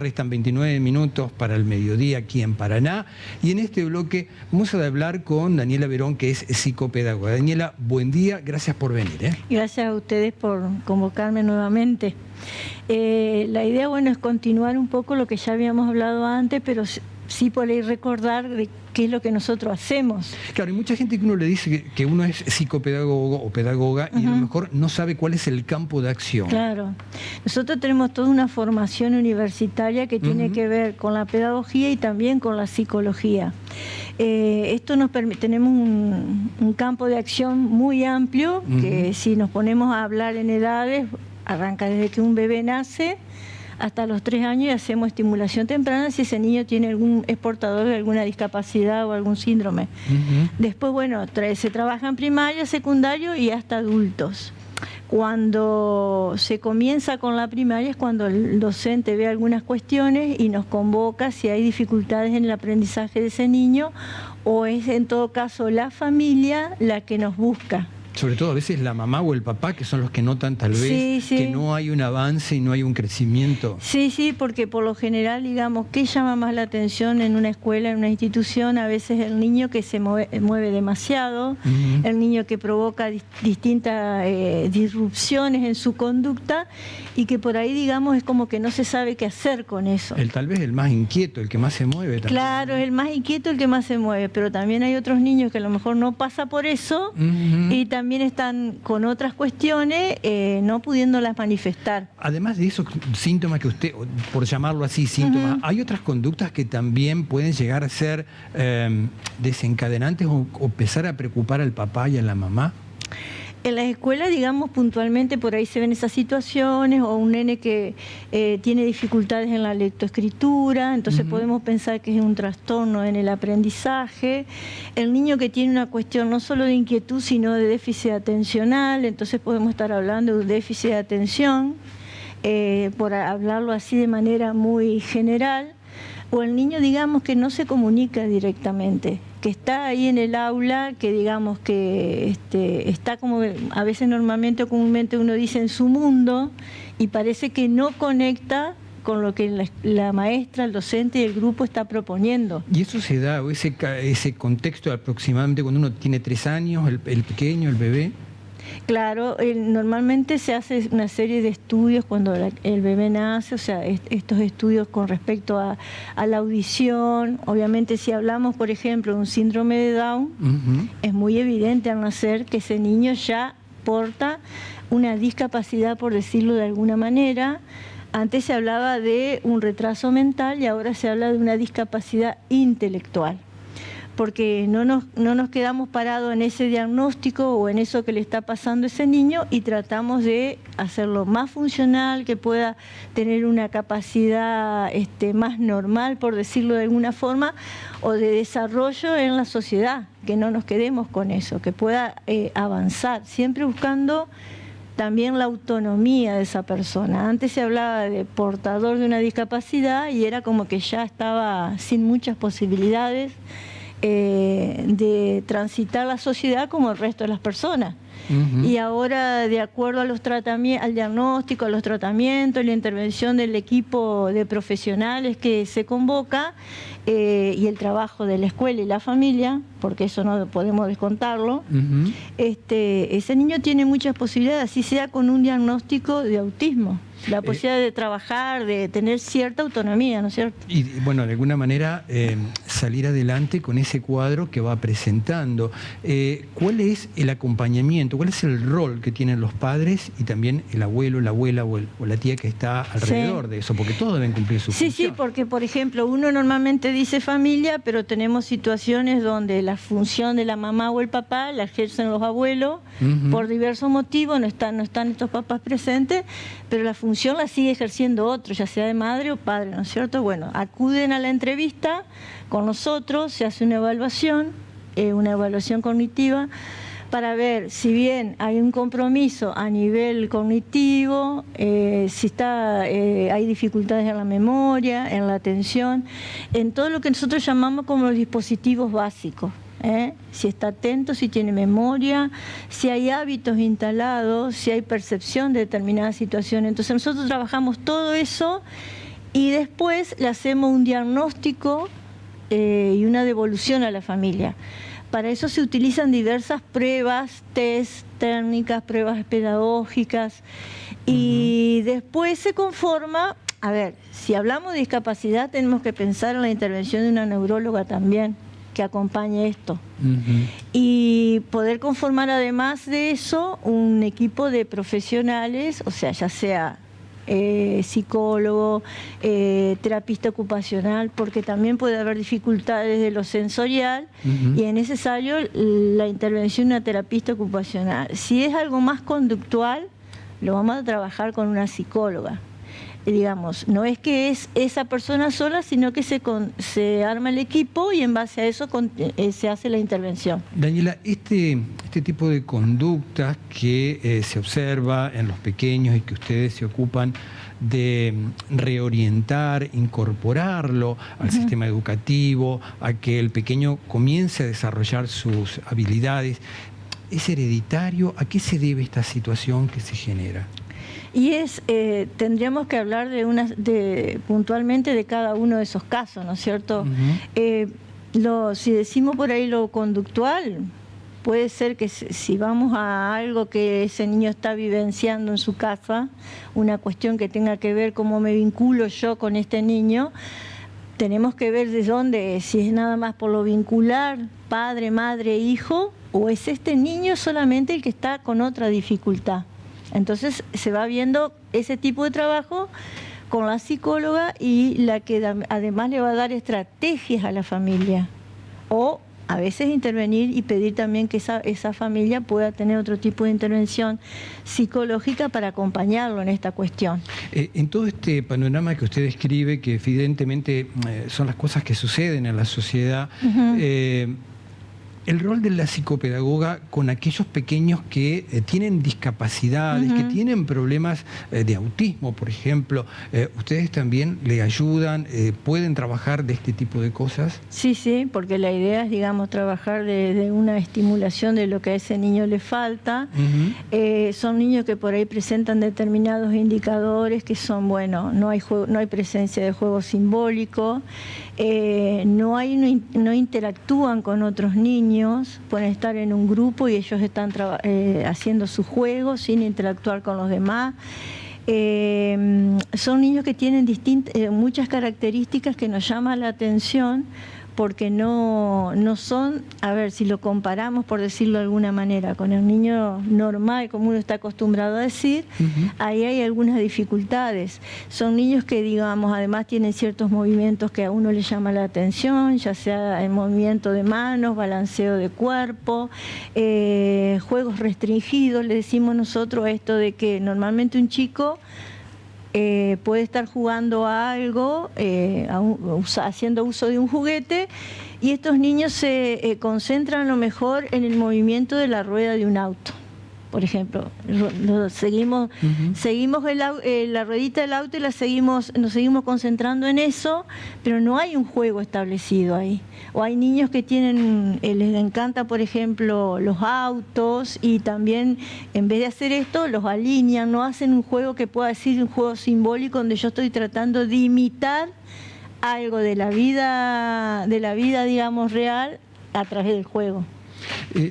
Restan 29 minutos para el mediodía aquí en Paraná y en este bloque vamos a hablar con Daniela Verón, que es psicopedagoga. Daniela, buen día, gracias por venir. Gracias a ustedes por convocarme nuevamente. La idea, bueno, es continuar un poco lo que ya habíamos hablado antes, pero sí por ahí recordar de qué es lo que nosotros hacemos. Claro, hay mucha gente que uno le dice que uno es psicopedagogo o pedagoga y a lo mejor no sabe cuál es el campo de acción. Claro. Nosotros tenemos toda una formación universitaria que tiene que ver con la pedagogía y también con la psicología. Esto nos permite, tenemos un campo de acción muy amplio, que si nos ponemos a hablar en edades, arranca desde que un bebé nace hasta los 3 años y hacemos estimulación temprana si ese niño es portador de alguna discapacidad o algún síndrome. Después, bueno, se trabaja en primaria, secundario y hasta adultos. Cuando se comienza con la primaria es cuando el docente ve algunas cuestiones y nos convoca si hay dificultades en el aprendizaje de ese niño, o es en todo caso la familia la que nos busca. Sobre todo a veces la mamá o el papá, que son los que notan tal vez que no hay un avance y no hay un crecimiento. Sí, porque por lo general, digamos, ¿qué llama más la atención en una escuela, en una institución? A veces el niño que se mueve demasiado, el niño que provoca distintas disrupciones en su conducta y que por ahí, digamos, es como que no se sabe qué hacer con eso. Tal vez el más inquieto, el que más se mueve también. Claro, es el más inquieto, el que más se mueve, pero también hay otros niños que a lo mejor no pasa por eso y también están con otras cuestiones no pudiéndolas manifestar. Además de esos síntomas que usted, por llamarlo así, síntomas, ¿hay otras conductas que también pueden llegar a ser desencadenantes o empezar a preocupar al papá y a la mamá? En las escuelas, digamos, puntualmente por ahí se ven esas situaciones, o un nene que tiene dificultades en la lectoescritura, entonces podemos pensar que es un trastorno en el aprendizaje. El niño que tiene una cuestión no solo de inquietud, sino de déficit atencional, entonces podemos estar hablando de un déficit de atención, por hablarlo así de manera muy general. O el niño, digamos, que no se comunica directamente, que está ahí en el aula, que digamos que está como a veces normalmente o comúnmente uno dice en su mundo y parece que no conecta con lo que la maestra, el docente y el grupo está proponiendo. ¿Y eso se da, o ese contexto aproximadamente cuando uno tiene 3 años, el pequeño, el bebé? Claro, normalmente se hace una serie de estudios cuando el bebé nace, o sea, estos estudios con respecto a la audición. Obviamente si hablamos, por ejemplo, de un síndrome de Down, es muy evidente al nacer que ese niño ya porta una discapacidad, por decirlo de alguna manera. Antes se hablaba de un retraso mental y ahora se habla de una discapacidad intelectual, porque no nos quedamos parados en ese diagnóstico o en eso que le está pasando a ese niño y tratamos de hacerlo más funcional, que pueda tener una capacidad más normal, por decirlo de alguna forma, o de desarrollo en la sociedad, que no nos quedemos con eso, que pueda avanzar, siempre buscando también la autonomía de esa persona. Antes se hablaba de portador de una discapacidad y era como que ya estaba sin muchas posibilidades de transitar la sociedad como el resto de las personas. Y ahora, de acuerdo a los al diagnóstico, a los tratamientos, la intervención del equipo de profesionales que se convoca y el trabajo de la escuela y la familia, porque eso no podemos descontarlo, ese niño tiene muchas posibilidades, así sea con un diagnóstico de autismo. La posibilidad de trabajar, de tener cierta autonomía, ¿no es cierto? Y bueno, de alguna manera salir adelante con ese cuadro que va presentando. ¿Cuál es el acompañamiento? ¿Cuál es el rol que tienen los padres y también el abuelo, la abuela o la tía que está alrededor de eso? Porque todos deben cumplir su función. Sí, porque por ejemplo uno normalmente dice familia, pero tenemos situaciones donde la función de la mamá o el papá la ejercen los abuelos por diversos motivos, no están estos papás presentes, pero la función la sigue ejerciendo otro, ya sea de madre o padre, ¿no es cierto? Bueno, acuden a la entrevista con nosotros, se hace una evaluación cognitiva, para ver si bien hay un compromiso a nivel cognitivo, si hay dificultades en la memoria, en la atención, en todo lo que nosotros llamamos como los dispositivos básicos. Si está atento, si tiene memoria, si hay hábitos instalados, si hay percepción de determinadas situaciones. Entonces nosotros trabajamos todo eso y después le hacemos un diagnóstico y una devolución a la familia. Para eso se utilizan diversas pruebas, test, técnicas, pruebas pedagógicas, y después se conforma. A ver, si hablamos de discapacidad tenemos que pensar en la intervención de una neuróloga también, que acompañe esto. Y poder conformar además de eso un equipo de profesionales, o sea, ya sea psicólogo, terapista ocupacional, porque también puede haber dificultades de lo sensorial y es necesario la intervención de una terapista ocupacional. Si es algo más conductual, lo vamos a trabajar con una psicóloga. Digamos, no es que es esa persona sola, sino que se arma el equipo y en base a eso se hace la intervención. Daniela, este tipo de conductas que se observa en los pequeños y que ustedes se ocupan de reorientar, incorporarlo al sistema educativo, a que el pequeño comience a desarrollar sus habilidades, ¿es hereditario? ¿A qué se debe esta situación que se genera? Y tendríamos que hablar puntualmente de cada uno de esos casos, ¿no es cierto? Si decimos por ahí lo conductual, puede ser que si vamos a algo que ese niño está vivenciando en su casa, una cuestión que tenga que ver cómo me vinculo yo con este niño, tenemos que ver de dónde, si es nada más por lo vincular, padre, madre, hijo, o es este niño solamente el que está con otra dificultad. Entonces se va viendo ese tipo de trabajo con la psicóloga y la que además le va a dar estrategias a la familia. O a veces intervenir y pedir también que esa familia pueda tener otro tipo de intervención psicológica para acompañarlo en esta cuestión. En todo este panorama que usted describe, que evidentemente son las cosas que suceden en la sociedad, el rol de la psicopedagoga con aquellos pequeños que tienen discapacidades, que tienen problemas de autismo, por ejemplo, ¿ustedes también le ayudan, pueden trabajar de este tipo de cosas? Sí, porque la idea es, digamos, trabajar de una estimulación de lo que a ese niño le falta. Son niños que por ahí presentan determinados indicadores que son, bueno, no hay presencia de juego simbólico, no interactúan con otros niños, pueden estar en un grupo y ellos están haciendo sus juegos sin interactuar con los demás. Son niños que tienen muchas características que nos llaman la atención porque no son, a ver, si lo comparamos, por decirlo de alguna manera, con el niño normal, como uno está acostumbrado a decir, ahí hay algunas dificultades. Son niños que, digamos, además tienen ciertos movimientos que a uno le llama la atención, ya sea el movimiento de manos, balanceo de cuerpo, juegos restringidos, le decimos nosotros esto de que normalmente un chico puede estar jugando a algo, haciendo uso de un juguete, y estos niños se concentran a lo mejor en el movimiento de la rueda de un auto. Por ejemplo, seguimos la ruedita del auto y nos seguimos concentrando en eso, pero no hay un juego establecido ahí. O hay niños que les encanta, por ejemplo, los autos, y también en vez de hacer esto, los alinean, no hacen un juego que pueda decir un juego simbólico donde yo estoy tratando de imitar algo de la vida, digamos, real a través del juego.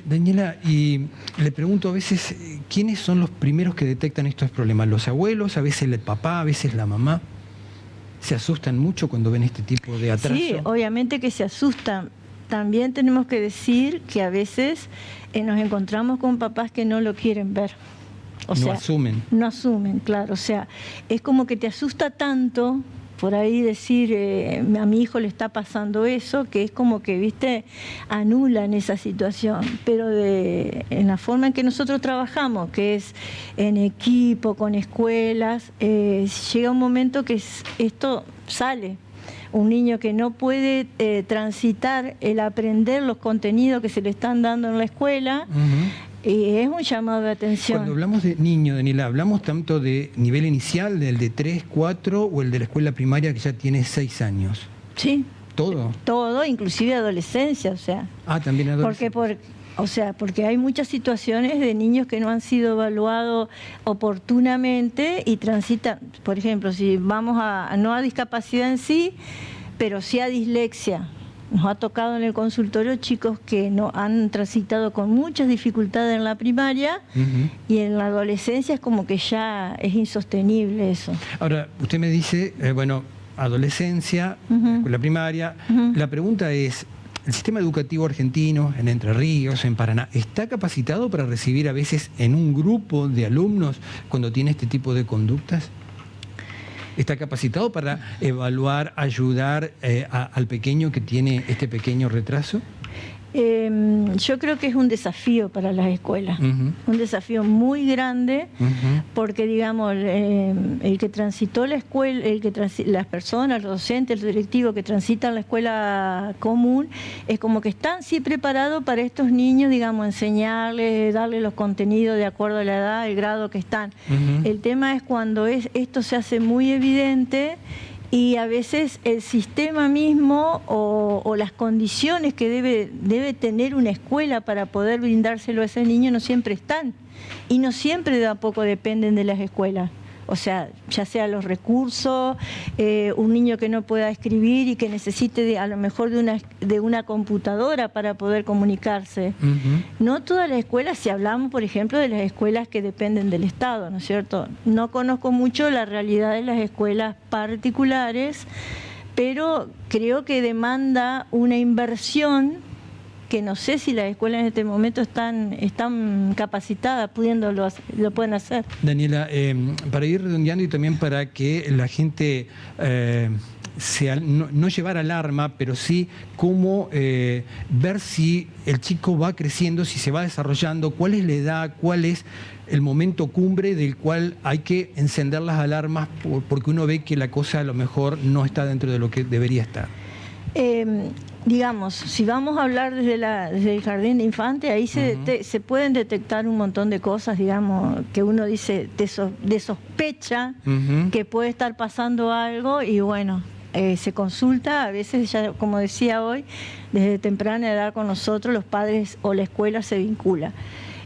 Daniela, y le pregunto a veces, ¿quiénes son los primeros que detectan estos problemas? ¿Los abuelos, a veces el papá, a veces la mamá? ¿Se asustan mucho cuando ven este tipo de atraso? Sí, obviamente que se asustan. También tenemos que decir que a veces nos encontramos con papás que no lo quieren ver. No asumen. No asumen, claro. O sea, es como que te asusta tanto por ahí decir, a mi hijo le está pasando eso, que es como que, viste, anulan esa situación. Pero en la forma en que nosotros trabajamos, que es en equipo, con escuelas, llega un momento que esto sale. Un niño que no puede transitar el aprender los contenidos que se le están dando en la escuela, y es un llamado de atención. Cuando hablamos de niño, Daniela, ¿hablamos tanto de nivel inicial, del de 3, 4 o el de la escuela primaria que ya tiene 6 años? Sí. ¿Todo? Todo, inclusive adolescencia, o sea. Ah, también adolescencia. Porque O sea, porque hay muchas situaciones de niños que no han sido evaluados oportunamente y transitan, por ejemplo, si vamos no a discapacidad en sí, pero sí a dislexia. Nos ha tocado en el consultorio chicos que no han transitado con muchas dificultades en la primaria y en la adolescencia es como que ya es insostenible eso. Ahora, usted me dice, bueno, adolescencia, escuela primaria. La pregunta es, ¿el sistema educativo argentino, en Entre Ríos, en Paraná, está capacitado para recibir a veces en un grupo de alumnos cuando tiene este tipo de conductas? ¿Está capacitado para evaluar, ayudar al pequeño que tiene este pequeño retraso? Yo creo que es un desafío para las escuelas, un desafío muy grande, porque digamos, el que transitó la escuela, las personas, los docentes, los directivos que transitan la escuela común, es como que están sí preparados para estos niños, digamos, enseñarles, darles los contenidos de acuerdo a la edad, el grado que están. El tema es cuando esto se hace muy evidente y a veces el sistema mismo o las condiciones que debe tener una escuela para poder brindárselo a ese niño no siempre están. Y no siempre tampoco dependen de las escuelas. O sea, ya sea los recursos, un niño que no pueda escribir y que necesite a lo mejor de una computadora para poder comunicarse. No todas las escuelas, si hablamos por ejemplo de las escuelas que dependen del Estado, ¿no es cierto? No conozco mucho la realidad de las escuelas particulares, pero creo que demanda una inversión que no sé si las escuelas en este momento están capacitadas, lo pueden hacer. Daniela, para ir redondeando y también para que la gente no llevar alarma, pero sí cómo ver si el chico va creciendo, si se va desarrollando, cuál es la edad, cuál es el momento cumbre del cual hay que encender las alarmas porque uno ve que la cosa a lo mejor no está dentro de lo que debería estar. Digamos, si vamos a hablar desde el jardín de infantes, ahí se pueden detectar un montón de cosas, digamos, que uno dice de sospecha que puede estar pasando algo y bueno, se consulta, a veces ya, como decía hoy, desde temprana edad con nosotros, los padres o la escuela se vincula.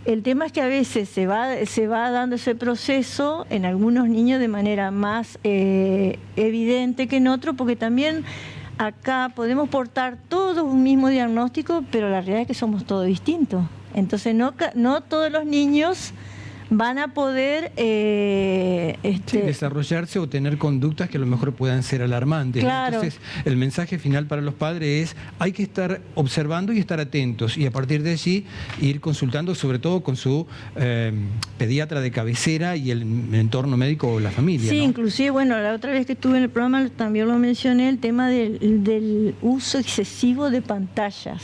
El tema es que a veces se va dando ese proceso en algunos niños de manera más evidente que en otros, porque también acá podemos portar todos un mismo diagnóstico, pero la realidad es que somos todos distintos. Entonces no todos los niños van a poder desarrollarse o tener conductas que a lo mejor puedan ser alarmantes. Claro. Entonces, el mensaje final para los padres es hay que estar observando y estar atentos y a partir de allí ir consultando sobre todo con su pediatra de cabecera y el entorno médico o la familia. Sí, ¿no? Inclusive, bueno, la otra vez que estuve en el programa también lo mencioné, el tema del uso excesivo de pantallas.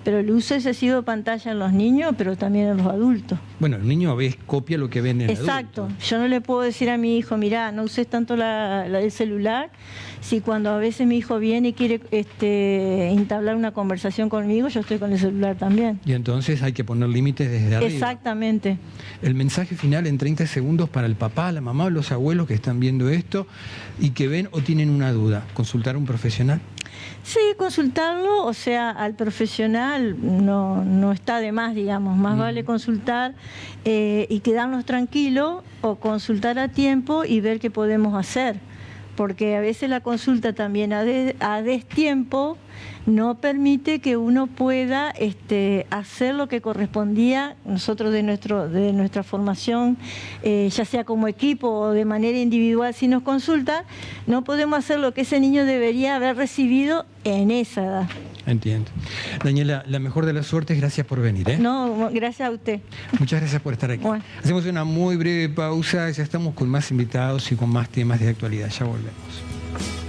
Pero el uso excesivo de pantalla en los niños, pero también en los adultos. Bueno, el niño a veces copia lo que ve en el adulto. Exacto. Yo no le puedo decir a mi hijo, mirá, no uses tanto el celular, si cuando a veces mi hijo viene y quiere entablar una conversación conmigo, yo estoy con el celular también. Y entonces hay que poner límites desde arriba. Exactamente. El mensaje final en 30 segundos para el papá, la mamá o los abuelos que están viendo esto y que ven o tienen una duda. ¿Consultar a un profesional? Sí, consultarlo, o sea, al profesional no está de más, digamos, más vale consultar y quedarnos tranquilos o consultar a tiempo y ver qué podemos hacer, porque a veces la consulta también a destiempo no permite que uno pueda hacer lo que correspondía nosotros de nuestra formación, ya sea como equipo o de manera individual. Si nos consultan, no podemos hacer lo que ese niño debería haber recibido en esa edad. Entiendo. Daniela, la mejor de las suertes, gracias por venir. No, gracias a usted. Muchas gracias por estar aquí. Bueno. Hacemos una muy breve pausa, ya estamos con más invitados y con más temas de actualidad. Ya volvemos.